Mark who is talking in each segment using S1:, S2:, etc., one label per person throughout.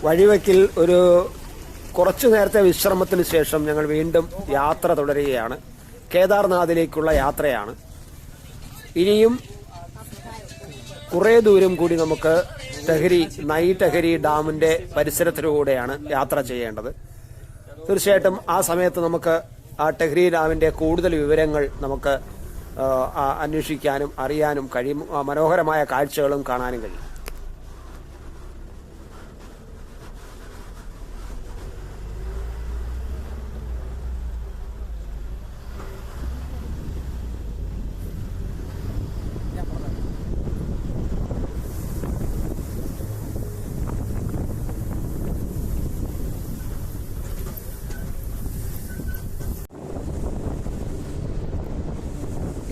S1: വഴിവെക്കിൽ ഒരു കുറച്ചു നേരത്തെ വിശ്രമത്തിന് ശേഷം ഞങ്ങൾ വീണ്ടും യാത്ര തുടരുകയാണ്. കേദാർനാഥിലേക്കുള്ള യാത്രയാണ്. ഇനിയും കുറേ ദൂരം കൂടി നമുക്ക് നൈ ടെഹരി ഡാമിന്റെ പരിസരത്തിലൂടെയാണ് യാത്ര ചെയ്യേണ്ടത്. തീർച്ചയായിട്ടും ആ സമയത്ത് നമുക്ക് ആ ടെഹരി ഡാമിന്റെ കൂടുതൽ വിവരങ്ങൾ നമുക്ക് അന്വേഷിക്കാനും അറിയാനും കഴിയും. മനോഹരമായ കാഴ്ചകളും കാണാനും കഴിയും.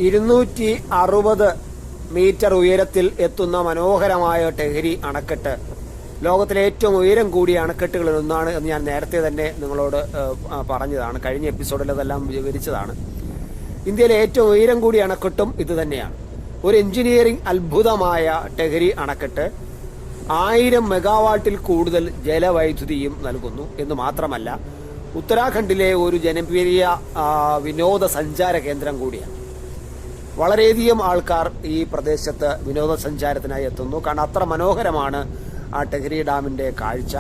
S1: ...260 മീറ്റർ ഉയരത്തിൽ എത്തുന്ന മനോഹരമായ ടെഹരി അണക്കെട്ട് ലോകത്തിലെ ഏറ്റവും ഉയരം കൂടിയ അണക്കെട്ടുകളിൽ ഒന്നാണ് എന്ന് ഞാൻ നേരത്തെ തന്നെ നിങ്ങളോട് പറഞ്ഞതാണ്. കഴിഞ്ഞ എപ്പിസോഡിൽ അതെല്ലാം വിവരിച്ചതാണ്. ഇന്ത്യയിലെ ഏറ്റവും ഉയരം കൂടിയ അണക്കെട്ടും ഇത് തന്നെയാണ്. ഒരു എഞ്ചിനീയറിംഗ് അത്ഭുതമായ ടെഹരി അണക്കെട്ട് 1000 മെഗാവാട്ടിൽ കൂടുതൽ ജലവൈദ്യുതിയും നൽകുന്നു എന്ന് മാത്രമല്ല, ഉത്തരാഖണ്ഡിലെ ഒരു ജനപ്രിയ വിനോദസഞ്ചാര കേന്ദ്രം കൂടിയാണ്. വളരെയധികം ആൾക്കാർ ഈ പ്രദേശത്ത് വിനോദസഞ്ചാരത്തിനായി എത്തുന്നു. കാരണം അത്ര മനോഹരമാണ് ആ ടെഹരി ഡാമിന്റെ കാഴ്ച.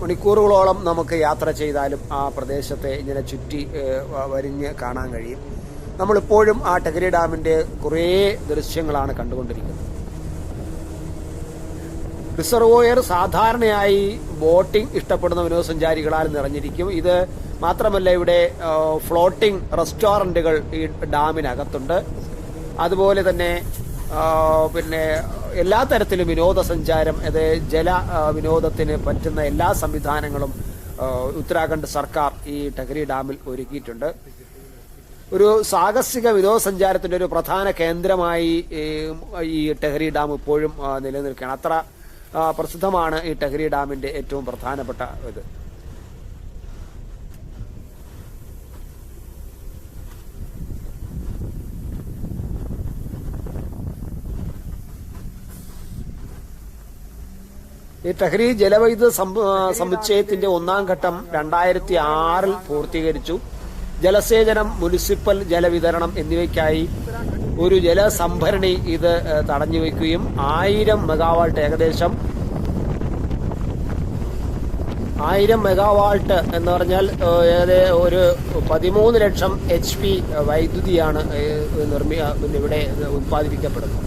S1: മണിക്കൂറുകളോളം നമുക്ക് യാത്ര ചെയ്താലും ആ പ്രദേശത്തെ ഇങ്ങനെ ചുറ്റി വരിഞ്ഞ് കാണാൻ കഴിയും. നമ്മളിപ്പോഴും ആ ടെഹരി ഡാമിന്റെ കുറേ ദൃശ്യങ്ങളാണ് കണ്ടുകൊണ്ടിരിക്കുന്നത്. റിസർവോയർ സാധാരണയായി ബോട്ടിംഗ് ഇഷ്ടപ്പെടുന്ന വിനോദസഞ്ചാരികളാൽ നിറഞ്ഞിരിക്കും. ഇത് മാത്രമല്ല, ഇവിടെ ഫ്ലോട്ടിംഗ് റെസ്റ്റോറന്റുകൾ ഈ ഡാമിനകത്തുണ്ട്. അതുപോലെ തന്നെ പിന്നെ എല്ലാ തരത്തിലും വിനോദസഞ്ചാരം, ജല വിനോദത്തിന് പറ്റുന്ന എല്ലാ സംവിധാനങ്ങളും ഉത്തരാഖണ്ഡ് സർക്കാർ ഈ ടെഹരി ഡാമിൽ ഒരുക്കിയിട്ടുണ്ട്. ഒരു സാഹസിക വിനോദസഞ്ചാരത്തിന്റെ ഒരു പ്രധാന കേന്ദ്രമായി ഈ ടെഹരി ഡാം ഇപ്പോഴും നിലനിൽക്കുകയാണ്. അത്ര പ്രസിദ്ധമാണ് ഈ ടെഹരി ഡാമിന്റെ ഏറ്റവും പ്രധാനപ്പെട്ട ഇത്. ഈ ടെഹരി ജലവൈദ്യുത സമുച്ചയത്തിന്റെ 1ാം ഘട്ടം 2006 പൂർത്തീകരിച്ചു. ജലസേചനം, മുനിസിപ്പൽ ജലവിതരണം എന്നിവയ്ക്കായി ഒരു ജലസംഭരണി ഇത് തടഞ്ഞു വയ്ക്കുകയും 1000 മെഗാവാട്ട് ഏകദേശം 1000 മെഗാവാട്ട് എന്ന് പറഞ്ഞാൽ ഒരു 13 ലക്ഷം HP വൈദ്യുതിയാണ് ഇവിടെ ഉത്പാദിപ്പിക്കപ്പെടുന്നത്.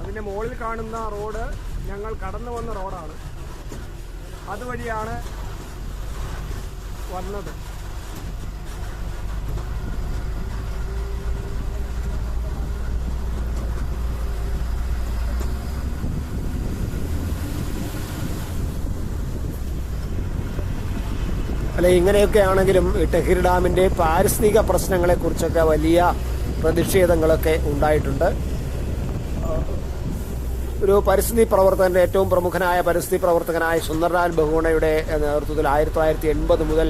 S1: അതിന്റെ മുകളിൽ കാണുന്ന റോഡ് ഞങ്ങൾ കടന്നു വന്ന റോഡാണ്. അതുവഴിയാണ് വന്നത്. അല്ലെ, ഇങ്ങനെയൊക്കെ ആണെങ്കിലും ടെഹരി ഡാമിന്റെ പാരിസ്ഥിതിക പ്രശ്നങ്ങളെ കുറിച്ചൊക്കെ വലിയ പ്രതിഷേധങ്ങളൊക്കെ ഉണ്ടായിട്ടുണ്ട്. ഒരു പരിസ്ഥിതി പ്രവർത്തകന്റെ ഏറ്റവും പ്രമുഖനായ പരിസ്ഥിതി പ്രവർത്തകനായ സുന്ദർലാൽ ബഹുഗുണയുടെ നേതൃത്വത്തിൽ 1980 മുതൽ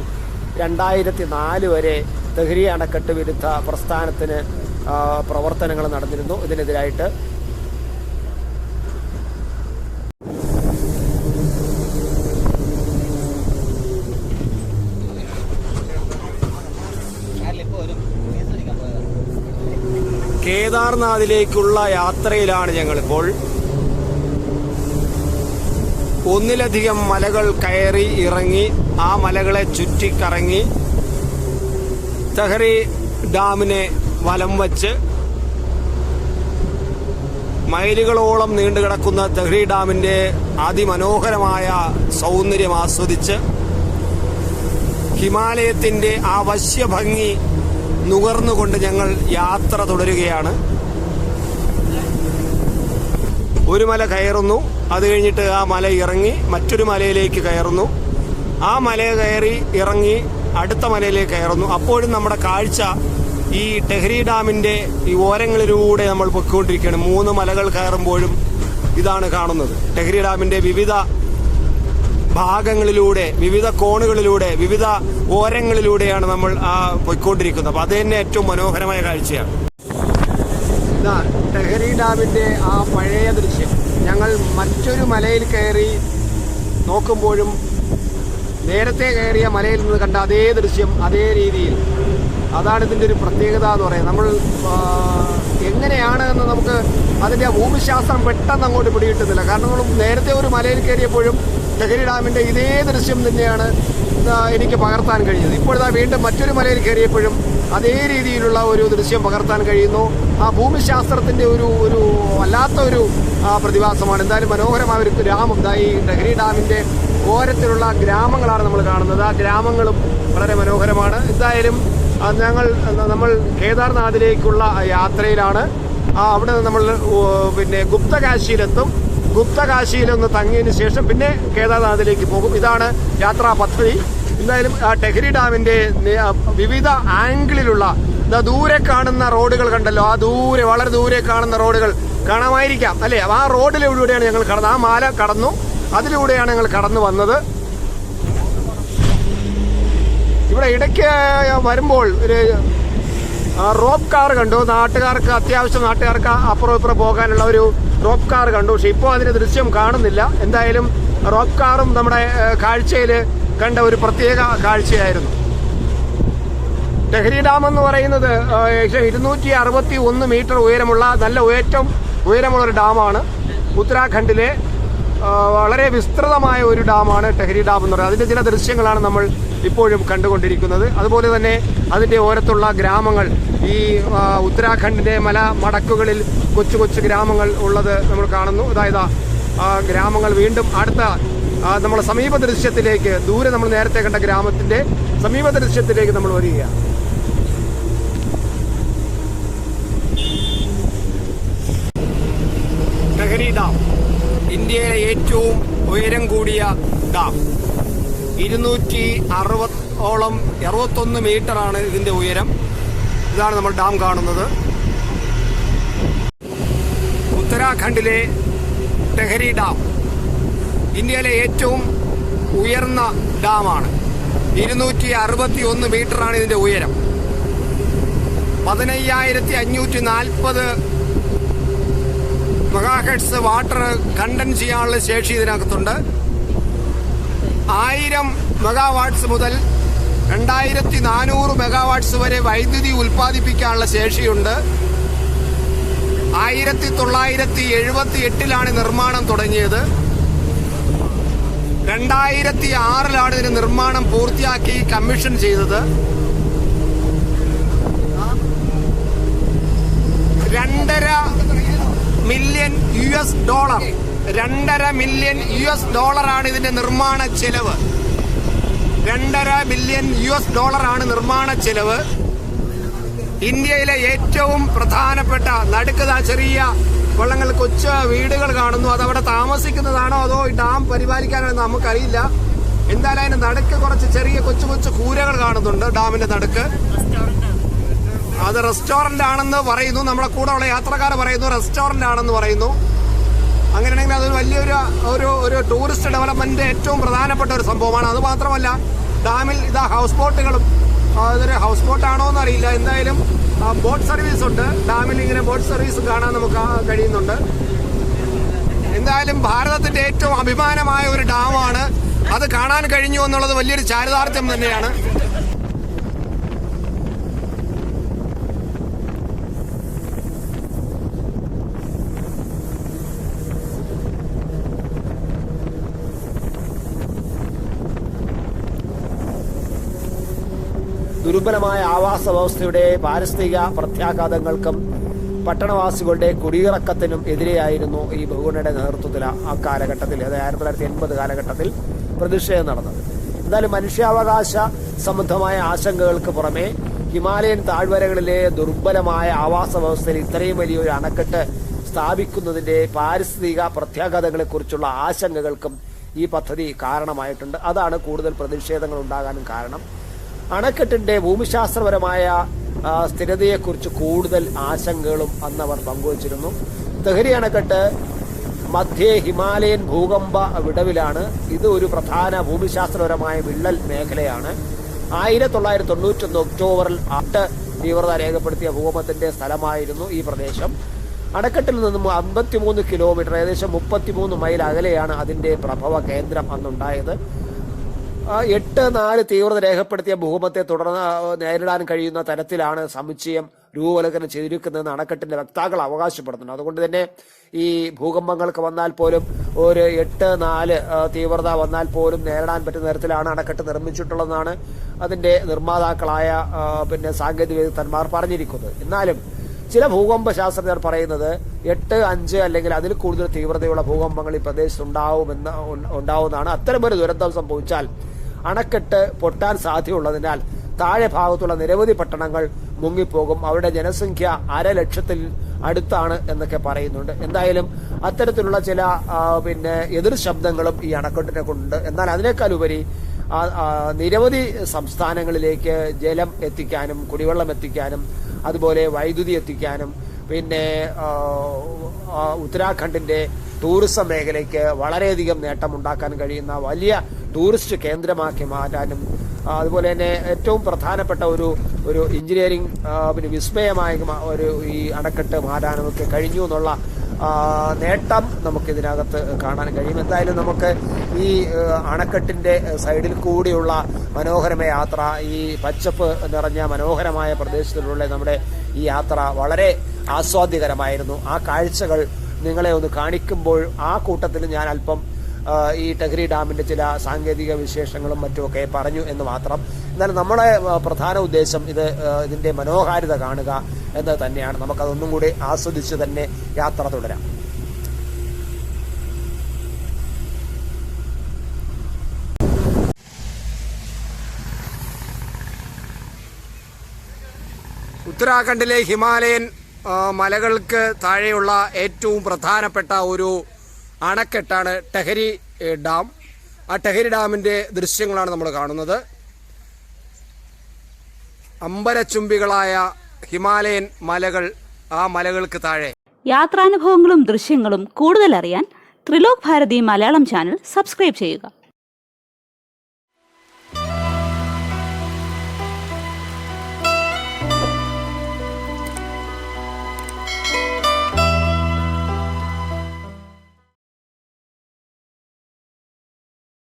S1: 2004 വരെ ടെഹരി അണക്കെട്ട് വിരുദ്ധ പ്രസ്ഥാനത്തിന് പ്രവർത്തനങ്ങൾ നടന്നിരുന്നു. ഇതിനെതിരായിട്ട് കേദാർനാഥിലേക്കുള്ള യാത്രയിലാണ് ഞങ്ങളിപ്പോൾ. ഒന്നിലധികം മലകൾ കയറി ഇറങ്ങി ആ മലകളെ ചുറ്റിക്കറങ്ങി ടെഹരി ഡാമിനെ വലം വച്ച് മൈലുകളോളം നീണ്ടുകിടക്കുന്ന ടെഹരി ഡാമിന്റെ അതിമനോഹരമായ സൗന്ദര്യം ആസ്വദിച്ച് ഹിമാലയത്തിന്റെ ആ വശ്യഭംഗി നുകർന്നുകൊണ്ട് ഞങ്ങൾ യാത്ര തുടരുകയാണ്. ഒരു മല കയറുന്നു, അത് കഴിഞ്ഞിട്ട് ആ മല ഇറങ്ങി മറ്റൊരു മലയിലേക്ക് കയറുന്നു, ആ മല കയറി ഇറങ്ങി അടുത്ത മലയിലേക്ക് കയറുന്നു. അപ്പോഴും നമ്മുടെ കാഴ്ച ഈ ടെഹരി ഡാമിന്റെ ഈ ഓരങ്ങളിലൂടെ നമ്മൾ പൊയ്ക്കൊണ്ടിരിക്കുകയാണ്. 3 മലകൾ കയറുമ്പോഴും ഇതാണ് കാണുന്നത്. ടെഹരി ഡാമിന്റെ വിവിധ ഭാഗങ്ങളിലൂടെ, വിവിധ കോണുകളിലൂടെ, വിവിധ ഓരങ്ങളിലൂടെയാണ് നമ്മൾ പോയിക്കൊണ്ടിരിക്കുന്നത്. അപ്പോൾ അത് തന്നെ ഏറ്റവും മനോഹരമായ കാഴ്ചയാണ്. ടെഹരി ഡാമിന്റെ ആ പഴയ ദൃശ്യം ഞങ്ങൾ മറ്റൊരു മലയിൽ കയറി നോക്കുമ്പോഴും നേരത്തെ കയറിയ മലയിൽ നിന്ന് കണ്ട അതേ ദൃശ്യം അതേ രീതിയിൽ. അതാണ് ഇതിൻ്റെ ഒരു പ്രത്യേകത എന്ന് പറയുന്നത്. നമ്മൾ എങ്ങനെയാണ് എന്ന് നമുക്ക് അതിൻ്റെ ഭൂമിശാസ്ത്രം പെട്ടെന്ന് അങ്ങോട്ട് പിടികിട്ടുന്നില്ല. കാരണം നമ്മൾ നേരത്തെ ഒരു മലയിൽ കയറിയപ്പോഴും ടെഹരി ഡാമിൻ്റെ ഇതേ ദൃശ്യം തന്നെയാണ് എനിക്ക് പകർത്താൻ കഴിഞ്ഞത്. ഇപ്പോഴാ വീണ്ടും മറ്റൊരു മലയിൽ കയറിയപ്പോഴും അതേ രീതിയിലുള്ള ഒരു ദൃശ്യം പകർത്താൻ കഴിയുന്നു. ആ ഭൂമിശാസ്ത്രത്തിൻ്റെ ഒരു വല്ലാത്തൊരു പ്രതിഭാസമാണ്. എന്തായാലും മനോഹരമായ ഒരു ഗ്രാമം, ഈ ടെഹരി ഡാമിൻ്റെ ഓരത്തിലുള്ള ഗ്രാമങ്ങളാണ് നമ്മൾ കാണുന്നത്. ആ ഗ്രാമങ്ങളും വളരെ മനോഹരമാണ്. എന്തായാലും നമ്മൾ കേദാർനാഥിലേക്കുള്ള യാത്രയിലാണ്. അവിടെ നിന്ന് നമ്മൾ പിന്നെ ഗുപ്തകാശിയിലെത്തും. ഗുപ്തകാശിയിലൊന്ന് തങ്ങിയതിന് ശേഷം പിന്നെ കേദാർനാഥിലേക്ക് പോകും. ഇതാണ് യാത്രാ പദ്ധതി. എന്തായാലും ടെഹരി ഡാമിന്റെ വിവിധ ആംഗിളിലുള്ള ദൂരെ കാണുന്ന റോഡുകൾ കണ്ടല്ലോ, ആ ദൂരെ വളരെ ദൂരെ കാണുന്ന റോഡുകൾ കാണാമായിരിക്കാം അല്ലേ? ആ റോഡിലൂടെയാണ് ഞങ്ങൾ കടന്നത്. ആ മാല കടന്നു, അതിലൂടെയാണ് ഞങ്ങൾ കടന്നു വന്നത്. ഇവിടെ ഇടയ്ക്ക് വരുമ്പോൾ ഒരു റോപ്പ് കാർ കണ്ടു. അത്യാവശ്യം നാട്ടുകാർക്ക് അപ്പുറം ഇപ്പുറം പോകാനുള്ള ഒരു റോപ്പ് കാർ കണ്ടു. പക്ഷെ ഇപ്പോൾ അതിന്റെ ദൃശ്യം കാണുന്നില്ല. എന്തായാലും റോപ്പ് കാറും നമ്മുടെ കാഴ്ചയിൽ കണ്ട ഒരു പ്രത്യേക കാഴ്ചയായിരുന്നു. ടെഹരി ഡാം എന്ന് പറയുന്നത് 261 മീറ്റർ ഉയരമുള്ള ഏറ്റവും ഉയരമുള്ള ഒരു ഡാമാണ്. ഉത്തരാഖണ്ഡിലെ വളരെ വിസ്തൃതമായ ഒരു ഡാമാണ് ടെഹരി ഡാം എന്ന് പറയുന്നത്. അതിൻ്റെ ചില ദൃശ്യങ്ങളാണ് നമ്മൾ ഇപ്പോഴും കണ്ടുകൊണ്ടിരിക്കുന്നത്. അതുപോലെ തന്നെ അതിൻ്റെ ഓരത്തുള്ള ഗ്രാമങ്ങൾ, ഈ ഉത്തരാഖണ്ഡിൻ്റെ മടക്കുകളിൽ കൊച്ചു കൊച്ചു ഗ്രാമങ്ങൾ ഉള്ളത് നമ്മൾ കാണുന്നു. അതായത് ആ ഗ്രാമങ്ങൾ വീണ്ടും അടുത്ത നമ്മുടെ സമീപ ദൃശ്യത്തിലേക്ക്, ദൂരെ നമ്മൾ നേരത്തെ കണ്ട ഗ്രാമത്തിൻ്റെ സമീപ ദൃശ്യത്തിലേക്ക് നമ്മൾ വരികയാണ്. ടെഹരി ഡാം ഇന്ത്യയിലെ ഏറ്റവും ഉയരം കൂടിയ ഡാം. 261 മീറ്ററാണ് ഇതിന്റെ ഉയരം. ഇതാണ് നമ്മൾ ഡാം കാണുന്നത്. ഉത്തരാഖണ്ഡിലെ ടെഹരി ഡാം ഇന്ത്യയിലെ ഏറ്റവും ഉയർന്ന ഡാമാണ്. 261 മീറ്ററാണ് ഇതിന്റെ ഉയരം. 15,540 മെഗാഹെർട്സ് വാട്ടർ കണ്ടൻസ് ചെയ്യാനുള്ള ശേഷി ഇതിനകത്തുണ്ട്. 1000 മെഗാവാട്ട്സ് മുതൽ 2400 മെഗാവാട്ട്സ് വരെ വൈദ്യുതി ഉൽപ്പാദിപ്പിക്കാനുള്ള ശേഷിയുണ്ട്. 1978 നിർമ്മാണം തുടങ്ങിയത്. 2006 ഇതിന്റെ നിർമ്മാണം പൂർത്തിയാക്കി കമ്മീഷൻ ചെയ്തത്. $2.5 മില്യൺ ആണ് ഇതിന്റെ നിർമ്മാണ ചെലവ്. $2.5 മില്യൺ നിർമ്മാണ ചെലവ്. ഇന്ത്യയിലെ ഏറ്റവും പ്രധാനപ്പെട്ട നടുക്കത ചെറിയ വള്ളങ്ങൾ, കൊച്ചു വീടുകൾ കാണുന്നു. അതവിടെ താമസിക്കുന്നതാണോ അതോ ഡാം പരിപാലിക്കാനോ നമുക്കറിയില്ല. എന്തായാലും അതിന്റെ നടുക്ക് കുറച്ച് ചെറിയ കൊച്ചു കൊച്ചു കൂരകൾ കാണുന്നുണ്ട്. ഡാമിന്റെ നടുക്ക് അത് റെസ്റ്റോറന്റ് ആണെന്ന് പറയുന്നു. നമ്മുടെ കൂടെ ഉള്ള യാത്രക്കാർ പറയുന്നു റെസ്റ്റോറന്റ് ആണെന്ന് പറയുന്നു. അങ്ങനെയാണെങ്കിൽ അതൊരു വലിയൊരു ടൂറിസ്റ്റ് ഡെവലപ്മെന്റ് ഏറ്റവും പ്രധാനപ്പെട്ട ഒരു സംഭവമാണ്. അത് മാത്രമല്ല ഡാമിൽ ഹൗസ് ബോട്ടുകളും, അതൊരു ഹൗസ് ബോട്ടാണോ എന്നറിയില്ല. എന്തായാലും ബോട്ട് സർവീസ് ഉണ്ട്. ഡാമിൽ ഇങ്ങനെ ബോട്ട് സർവീസ് കാണാൻ നമുക്ക് കഴിയുന്നുണ്ട്. എന്തായാലും ഭാരതത്തിന്റെ ഏറ്റവും അഭിമാനമായ ഒരു ഡാമാണ്. അത് കാണാൻ കഴിഞ്ഞു എന്നുള്ളത് വലിയൊരു ചാരിതാർത്ഥ്യം തന്നെയാണ്. ദുർബലമായ ആവാസ വ്യവസ്ഥയുടെ പാരിസ്ഥിതിക പ്രത്യാഘാതങ്ങൾക്കും പട്ടണവാസികളുടെ കുടിയിറക്കത്തിനും എതിരെയായിരുന്നു ഈ ബഹുഗുണയുടെ നേതൃത്വത്തിൽ ആ കാലഘട്ടത്തിൽ, അതായത് 1980 കാലഘട്ടത്തിൽ പ്രതിഷേധം നടന്നത്. എന്തായാലും മനുഷ്യാവകാശ സംബന്ധമായ ആശങ്കകൾക്ക് പുറമെ ഹിമാലയൻ താഴ്വരകളിലെ ദുർബലമായ ആവാസ വ്യവസ്ഥയിൽ ഇത്രയും വലിയൊരു അണക്കെട്ട് സ്ഥാപിക്കുന്നതിന്റെ പാരിസ്ഥിതിക പ്രത്യാഘാതങ്ങളെക്കുറിച്ചുള്ള ആശങ്കകൾക്കും ഈ പദ്ധതി കാരണമായിട്ടുണ്ട്. അതാണ് കൂടുതൽ പ്രതിഷേധങ്ങൾ ഉണ്ടാകാനും കാരണം. അണക്കെട്ടിന്റെ ഭൂമിശാസ്ത്രപരമായ സ്ഥിരതയെക്കുറിച്ച് കൂടുതൽ ആശങ്കകളും അന്നവർ പങ്കുവച്ചിരുന്നു. തെഹരി അണക്കെട്ട് മധ്യേ ഹിമാലയൻ ഭൂകമ്പ വിടവിലാണ്. ഇത് ഒരു പ്രധാന ഭൂമിശാസ്ത്രപരമായ വിള്ളൽ മേഖലയാണ്. 1991 ഒക്ടോബറിൽ 8 തീവ്രത രേഖപ്പെടുത്തിയ ഭൂകമ്പത്തിന്റെ സ്ഥലമായിരുന്നു ഈ പ്രദേശം. അണക്കെട്ടിൽ നിന്നും 53 കിലോമീറ്റർ, ഏകദേശം 33 മൈൽ അകലെയാണ് അതിന്റെ പ്രഭവ കേന്ദ്രം അന്നുണ്ടായത്. 8.4 തീവ്രത രേഖപ്പെടുത്തിയ ഭൂകമ്പത്തെ തുടർന്ന് നേരിടാൻ കഴിയുന്ന തരത്തിലാണ് സമുച്ചയം രൂപകൽപ്പന ചെയ്തിരിക്കുന്നതെന്ന് അണക്കെട്ടിന്റെ വക്താക്കൾ അവകാശപ്പെടുന്നുണ്ട്. അതുകൊണ്ട് തന്നെ ഈ ഭൂകമ്പങ്ങൾക്ക് വന്നാൽ പോലും ഒരു 8.4 തീവ്രത വന്നാൽ പോലും നേരിടാൻ പറ്റുന്ന തരത്തിലാണ് അണക്കെട്ട് നിർമ്മിച്ചിട്ടുള്ളതെന്നാണ് അതിന്റെ നിർമ്മാതാക്കളായ സാങ്കേതിക വിദഗ്ധന്മാർ പറഞ്ഞിരിക്കുന്നത്. എന്നാലും ചില ഭൂകമ്പ ശാസ്ത്രജ്ഞർ പറയുന്നത് 8.5 അല്ലെങ്കിൽ അതിൽ കൂടുതൽ തീവ്രതയുള്ള ഭൂകമ്പങ്ങൾ ഈ പ്രദേശത്ത് ഉണ്ടാവുന്നതാണ്. അത്തരമൊരു ദുരന്തം സംഭവിച്ചാൽ അണക്കെട്ട് പൊട്ടാൻ സാധ്യതയുള്ളതിനാൽ താഴെ ഭാഗത്തുള്ള നിരവധി പട്ടണങ്ങൾ മുങ്ങിപ്പോകും. അവരുടെ ജനസംഖ്യ 500,000 അടുത്താണ് എന്നൊക്കെ പറയുന്നുണ്ട്. എന്തായാലും അത്തരത്തിലുള്ള ചില എതിർ ശബ്ദങ്ങളും ഈ അണക്കെട്ടിനെ കൊണ്ടുണ്ട്. എന്നാൽ അതിനേക്കാൾ ഉപരി നിരവധി സംസ്ഥാനങ്ങളിലേക്ക് ജലം എത്തിക്കാനും കുടിവെള്ളം എത്തിക്കാനും അതുപോലെ വൈദ്യുതി എത്തിക്കാനും ഉത്തരാഖണ്ഡിന്റെ ടൂറിസം മേഖലയ്ക്ക് വളരെയധികം നേട്ടമുണ്ടാക്കാൻ കഴിയുന്ന വലിയ ടൂറിസ്റ്റ് കേന്ദ്രമാക്കി മാറ്റാനും അതുപോലെ തന്നെ ഏറ്റവും പ്രധാനപ്പെട്ട ഒരു എഞ്ചിനീയറിംഗ് വിസ്മയമായ ഈ അണക്കെട്ട് മാറ്റാനും ഒക്കെ കഴിഞ്ഞു എന്നുള്ള നേട്ടം നമുക്കിതിനകത്ത് കാണാൻ കഴിയും. എന്തായാലും നമുക്ക് ഈ അണക്കെട്ടിന്റെ സൈഡിൽ കൂടിയുള്ള മനോഹരമായ യാത്ര, ഈ പച്ചപ്പ് നിറഞ്ഞ മനോഹരമായ പ്രദേശത്തിലുള്ള നമ്മുടെ ഈ യാത്ര വളരെ ആസ്വാദ്യകരമായിരുന്നു. ആ കാഴ്ചകൾ നിങ്ങളെ ഒന്ന് കാണിക്കുമ്പോൾ ആ കൂട്ടത്തിൽ ഞാൻ അല്പം ഈ ടെഹരി ഡാമിന്റെ ചില സാങ്കേതിക വിശേഷങ്ങളും മറ്റുമൊക്കെ പറഞ്ഞു എന്ന് മാത്രം. എന്നാൽ നമ്മുടെ പ്രധാന ഉദ്ദേശം ഇതിന്റെ മനോഹാരിത കാണുക എന്ന് തന്നെയാണ്. നമുക്കതൊന്നും കൂടി ആസ്വദിച്ച് തന്നെ യാത്ര തുടരാം. ഉത്തരാഖണ്ഡിലെ ഹിമാലയൻ മലകൾക്ക് താഴെയുള്ള ഏറ്റവും പ്രധാനപ്പെട്ട ഒരു അണക്കെട്ടാണ് ടെഹരി ഡാം. ആ ടെഹരി ഡാമിന്റെ ദൃശ്യങ്ങളാണ് നമ്മൾ കാണുന്നത്. അമ്പരചുംബികളായ ഹിമാലയൻ മലകൾ, ആ മലകൾക്ക് താഴെ.
S2: യാത്രാനുഭവങ്ങളും ദൃശ്യങ്ങളും കൂടുതൽ അറിയാൻ ത്രിലോക് ഭാരതി മലയാളം ചാനൽ സബ്സ്ക്രൈബ് ചെയ്യുക.